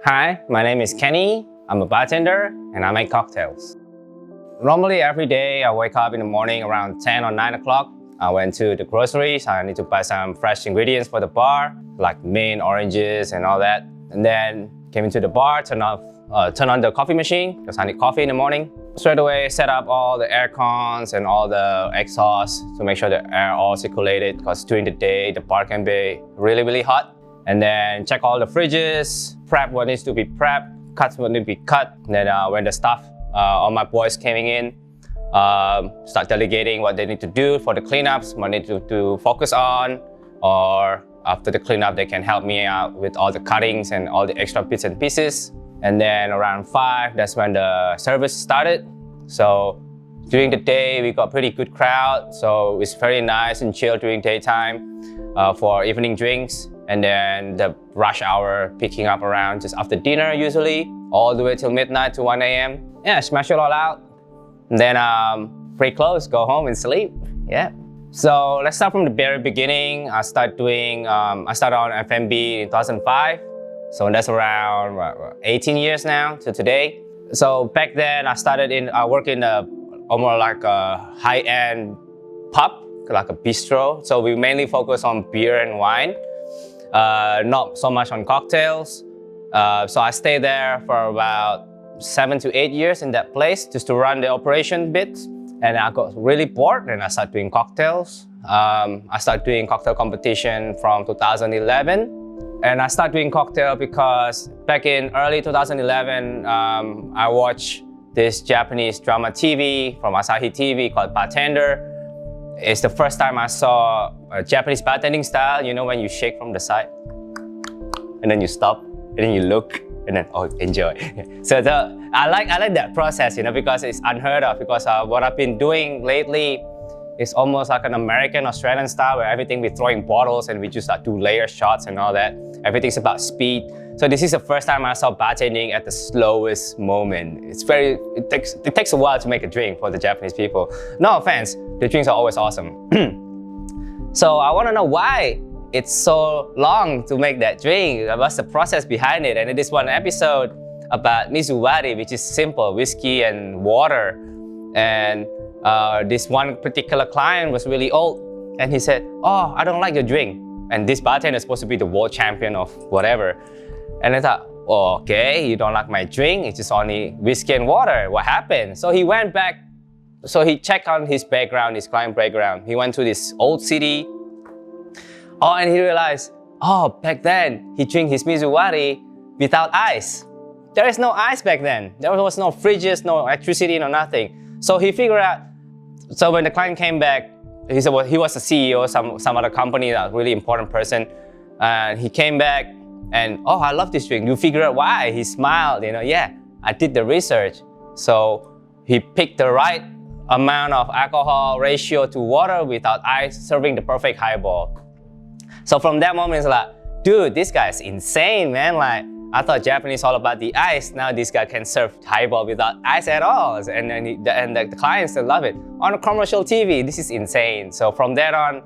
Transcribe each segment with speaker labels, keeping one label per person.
Speaker 1: Hi, my name is Kenny. I'm a bartender and I make cocktails. Normally every day I wake up in the morning around 10 or 9 o'clock. I went to the groceries. I need to buy some fresh ingredients for the bar, like mint, oranges and all that. And then came into the bar, turn on the coffee machine because I need coffee in the morning. Straight away set up all the air cons and all the exhausts to make sure the air all circulated, because during the day the bar can be really hot. And then check all the fridges, prep what needs to be prepped, cut what needs to be cut. And then when the staff, all my boys coming in, start delegating what they need to do for the cleanups, what they need to focus on, or after the cleanup, they can help me out with all the cuttings and all the extra bits and pieces. And then around 5, that's when the service started. So during the day, we got pretty good crowd. So it's very nice and chill during daytime for evening drinks. And then the rush hour picking up around just after dinner usually, all the way till midnight to 1 a.m. Yeah, smash it all out. And then pretty close, go home and sleep, yeah. So let's start from the very beginning. I started on F&B in 2005. So that's around 18 years now to today. So back then I worked in almost like a high-end pub, like a bistro. So we mainly focus on beer and wine, not so much on cocktails. So I stayed there for about 7 to 8 years in that place just to run the operation bit. And I got really bored and I started doing cocktails. I started doing cocktail competition from 2011. And I started doing cocktail because back in early 2011, I watched this Japanese drama TV from Asahi TV called Bartender. It's the first time I saw a Japanese bartending style, you know, when you shake from the side and then you stop and then you look and then, oh, enjoy. So I like that process, you know, because it's unheard of, because what I've been doing lately is almost like an American, Australian style where everything we're throwing bottles and we just do layer shots and all that. Everything's about speed. So this is the first time I saw bartending at the slowest moment. It takes a while to make a drink for the Japanese people. No offense, the drinks are always awesome. So I want to know why it's so long to make that drink. What's the process behind it? And it is one episode about mizuwari, which is simple, whiskey and water. And this one particular client was really old and he said, oh, I don't like your drink. And this bartender is supposed to be the world champion of whatever. And I thought, oh, okay, you don't like my drink, it's just only whiskey and water. What happened? So he went back, so he checked on his background, his client background. He went to this old city. Oh, and he realized, oh, back then he drank his mizuwari without ice. There is no ice back then. There was no fridges, no electricity, no nothing. So he figured out, so when the client came back, he said, well, he was a CEO of some other company, a really important person. And he came back and, oh, I love this drink. You figure out why? He smiled, you know, yeah, I did the research. So he picked the right amount of alcohol ratio to water without ice, serving the perfect highball. So from that moment, it's like, dude, this guy's insane, man. Like, I thought Japanese all about the ice. Now this guy can serve highball without ice at all. And the clients still love it. On a commercial TV, this is insane. So from that on,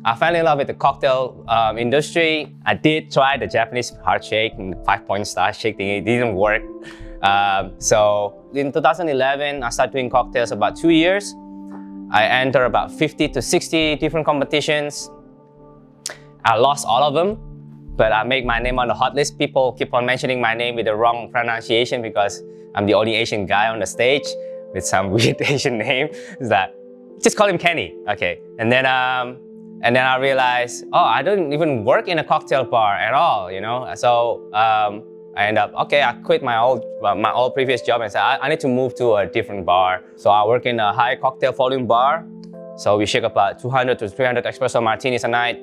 Speaker 1: I fell in love with the cocktail industry. I did try the Japanese hard shake and 5-point star shake thing. It didn't work. So in 2011, I started doing cocktails about 2 years. I entered about 50 to 60 different competitions. I lost all of them, but I make my name on the hot list. People keep on mentioning my name with the wrong pronunciation because I'm the only Asian guy on the stage with some weird Asian name. Is that, just call him Kenny, okay. And then I realized, oh, I don't even work in a cocktail bar at all, you know. So I end up, okay, I quit my old previous job and said, I need to move to a different bar. So I work in a high cocktail volume bar. So we shake about 200 to 300 espresso martinis a night.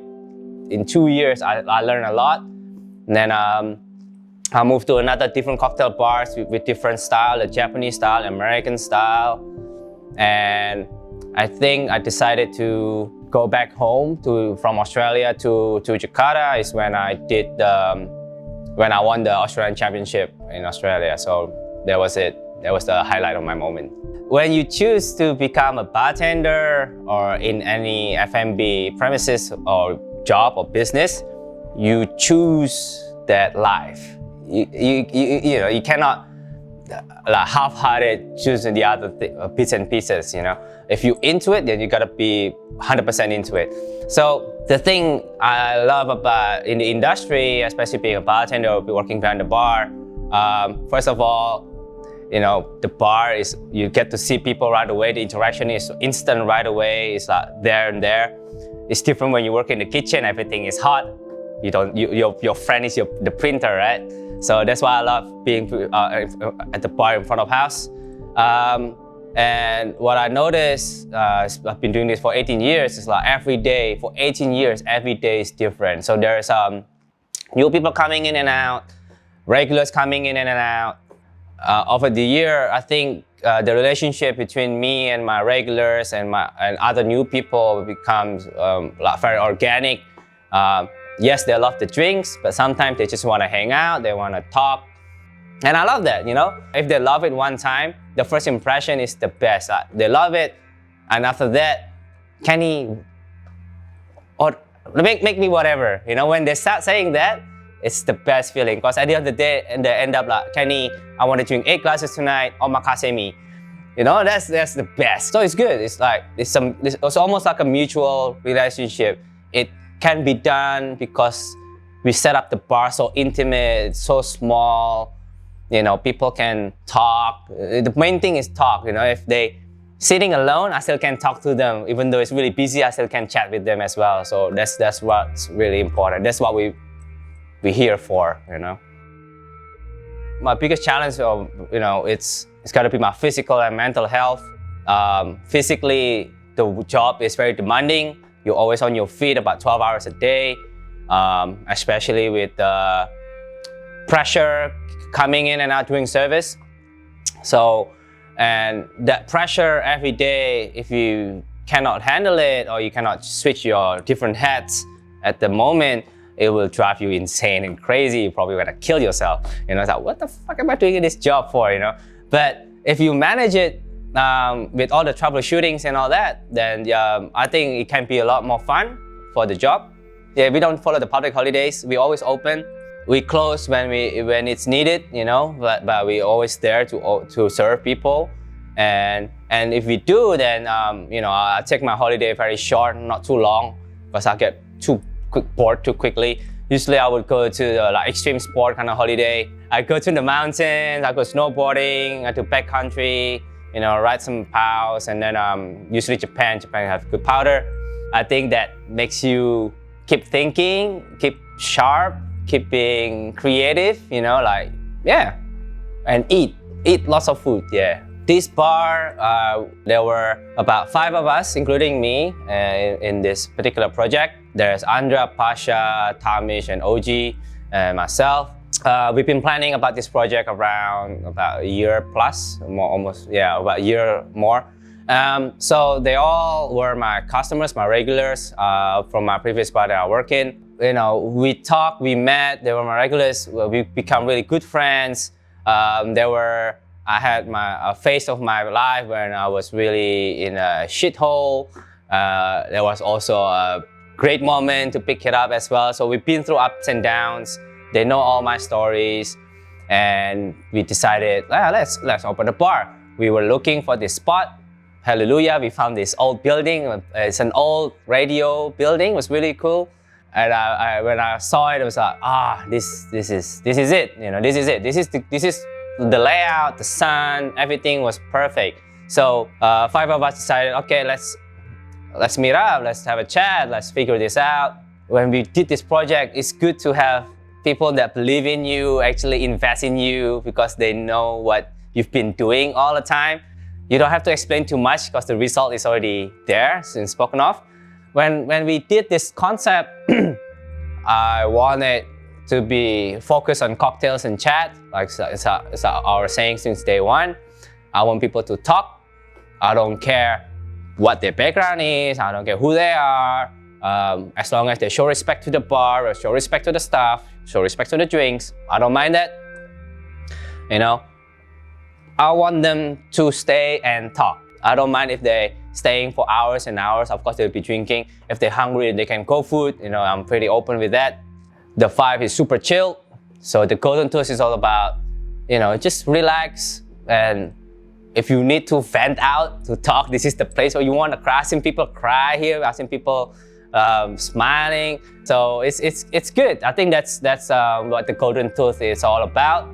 Speaker 1: In 2 years, I learned a lot. And then I moved to another different cocktail bars with different style, the Japanese style, American style. And I think I decided to go back home from Australia to Jakarta is when I won the Australian Championship in Australia. So that was it. That was the highlight of my moment. When you choose to become a bartender or in any F&B premises or job or business, you choose that life. you cannot like half-hearted choosing the other bits and pieces. If you into it, then you gotta be 100% into it. So the thing I love about in the industry, especially being a bartender or working behind the bar, first of all, the bar is, you get to see people right away. The interaction is instant right away. It's like there and there. It's different when you work in the kitchen. Everything is hot. Your friend is the printer, right? So that's why I love being at the bar in front of house. And what I noticed, I've been doing this for 18 years, is like every day, for 18 years, every day is different. So there's new people coming in and out, regulars coming in and out. Over the year, I think the relationship between me and my regulars and other new people becomes like very organic. Yes, they love the drinks, but sometimes they just want to hang out, they want to talk. And I love that, If they love it one time, the first impression is the best. They love it, and after that, Kenny, or make me whatever. When they start saying that, it's the best feeling. Because at the end of the day, and they end up like, Kenny, I want to drink 8 glasses tonight, omakase me. That's the best. So it's good. It's like, it's almost like a mutual relationship. It can be done because we set up the bar so intimate, it's so small. People can talk. The main thing is talk. If they sitting alone, I still can talk to them. Even though it's really busy, I still can chat with them as well. So that's what's really important. That's what we're here for. My biggest challenge, it's got to be my physical and mental health. Physically, the job is very demanding. You're always on your feet about 12 hours a day, especially with the pressure coming in and out during service. So, and that pressure every day, if you cannot handle it or you cannot switch your different hats at the moment, it will drive you insane and crazy. You probably want to kill yourself. It's like, what the fuck am I doing this job for, But if you manage it with all the troubleshootings and all that, then I think it can be a lot more fun for the job. Yeah, we don't follow the public holidays. We always open. We close when it's needed, but we're always there to serve people. And if we do, then I take my holiday very short, not too long, because I get bored too quickly. Usually I would go to the extreme sport kind of holiday. I go to the mountains, I go snowboarding, I do backcountry, ride some POWs, and then usually Japan have good powder. I think that makes you keep thinking, keep sharp, keep being creative, and eat lots of food, yeah. This bar, there were about 5 of us, including me, in this particular project. There's Andra, Pasha, Tamish, and OG, and myself. We've been planning about this project around about a year plus, about a year more. So they all were my customers, my regulars from my previous bar that I work in. We talked, we met, they were my regulars, we become really good friends. I had a phase of my life when I was really in a shithole. There was also a great moment to pick it up as well. So we've been through ups and downs. They know all my stories, and we decided, let's open a bar. We were looking for this spot. Hallelujah, we found this old building. It's an old radio building. It was really cool. And when I saw it, I was like, this is it. This is it. This is the layout, the sun, everything was perfect. So 5 of us decided, okay, let's meet up, let's have a chat, let's figure this out. When we did this project, it's good to have people that believe in you, actually invest in you because they know what you've been doing all the time. You don't have to explain too much because the result is already there, since spoken of. When we did this concept, I wanted to be focused on cocktails and chat, like it's our saying since day one. I want people to talk. I don't care what their background is. I don't care who they are. As long as they show respect to the bar, or show respect to the staff, show respect to the drinks, I don't mind that. I want them to stay and talk. I don't mind if they're staying for hours and hours. Of course, they'll be drinking. If they're hungry, they can go food. I'm pretty open with that. The 5 is super chill. So the golden tooth is all about, just relax, and if you need to vent out, to talk, this is the place where you want to cry. I've seen people cry here. I've seen people smiling. So it's good. I think that's what the golden tooth is all about.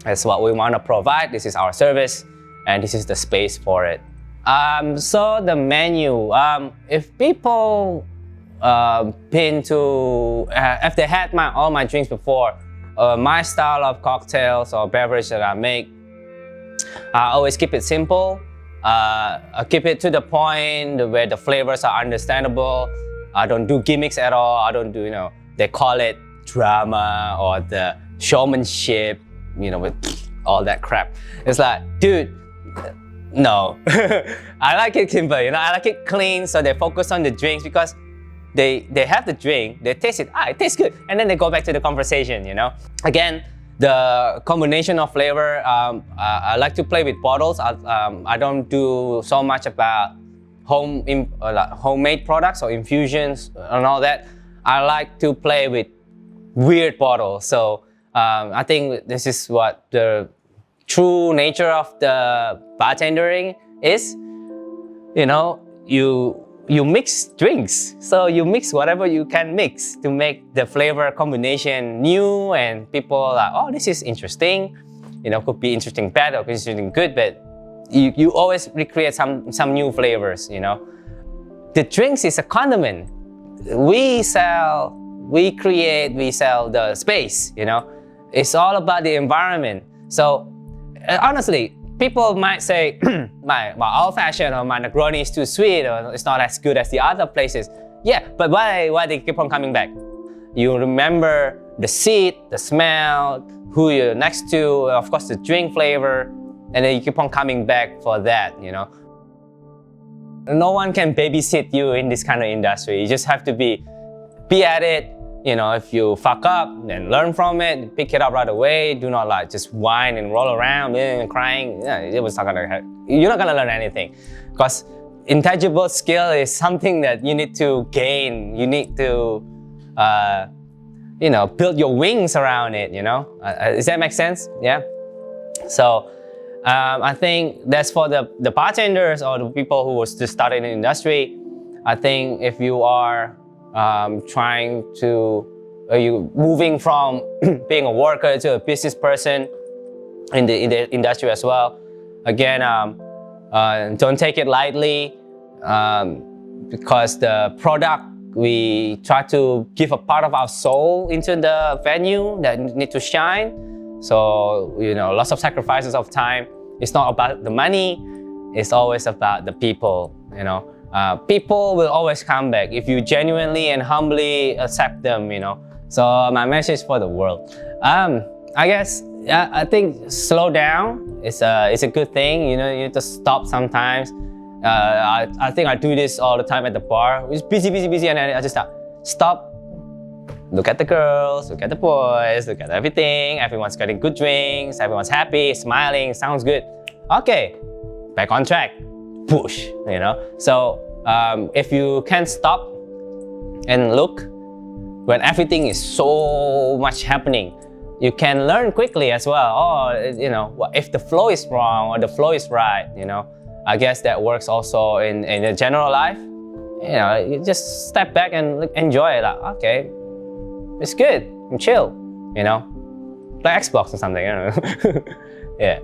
Speaker 1: That's what we want to provide. This is our service, and this is the space for it. So the menu. If people been to, if they had all my drinks before, my style of cocktails or beverage that I make, I always keep it simple. I keep it to the point where the flavors are understandable. I don't do gimmicks at all. I don't do, they call it drama or the showmanship, with all that crap. It's like, dude, no. I like it simple, I like it clean, so they focus on the drinks because they have the drink, they taste it, it tastes good, and then they go back to the conversation, Again, the combination of flavor, I like to play with bottles. I don't do so much about homemade products or infusions and all that. I like to play with weird bottles. So I think this is what the true nature of the bartendering is. You mix drinks, so you mix whatever you can mix to make the flavor combination new, and people are like, oh, this is interesting. Could be interesting bad or interesting good, but you always recreate some new flavors. The drinks is a condiment. We sell the space. It's all about the environment. So honestly, people might say, my old-fashioned or my Negroni is too sweet, or it's not as good as the other places. Yeah, but why they keep on coming back? You remember the seat, the smell, who you're next to, of course the drink flavor, and then you keep on coming back for that, No one can babysit you in this kind of industry. You just have to be at it. If you fuck up, then learn from it, pick it up right away. Do not just whine and roll around and crying. It was not gonna hurt. You're not gonna learn anything, because intangible skill is something that you need to gain. You need to, build your wings around it. Does that make sense? Yeah. So I think that's for the bartenders or the people who was just starting in the industry. I think if you are you moving from being a worker to a business person in the industry as well. Again, don't take it lightly, because the product, we try to give a part of our soul into the venue that need to shine. So, lots of sacrifices of time. It's not about the money, it's always about the people, People will always come back if you genuinely and humbly accept them, So my message for the world, I guess, I think slow down is a good thing. You need to stop sometimes. I think I do this all the time at the bar. It's busy, and then I just stop. Look at the girls, look at the boys, look at everything. Everyone's getting good drinks. Everyone's happy, smiling, sounds good. Okay, back on track. Push, So if you can stop and look when everything is so much happening, you can learn quickly as well. Oh, if the flow is wrong or the flow is right, I guess that works also in the general life. You just step back and enjoy it. Okay, it's good. I'm chill. Play Xbox or something. Yeah.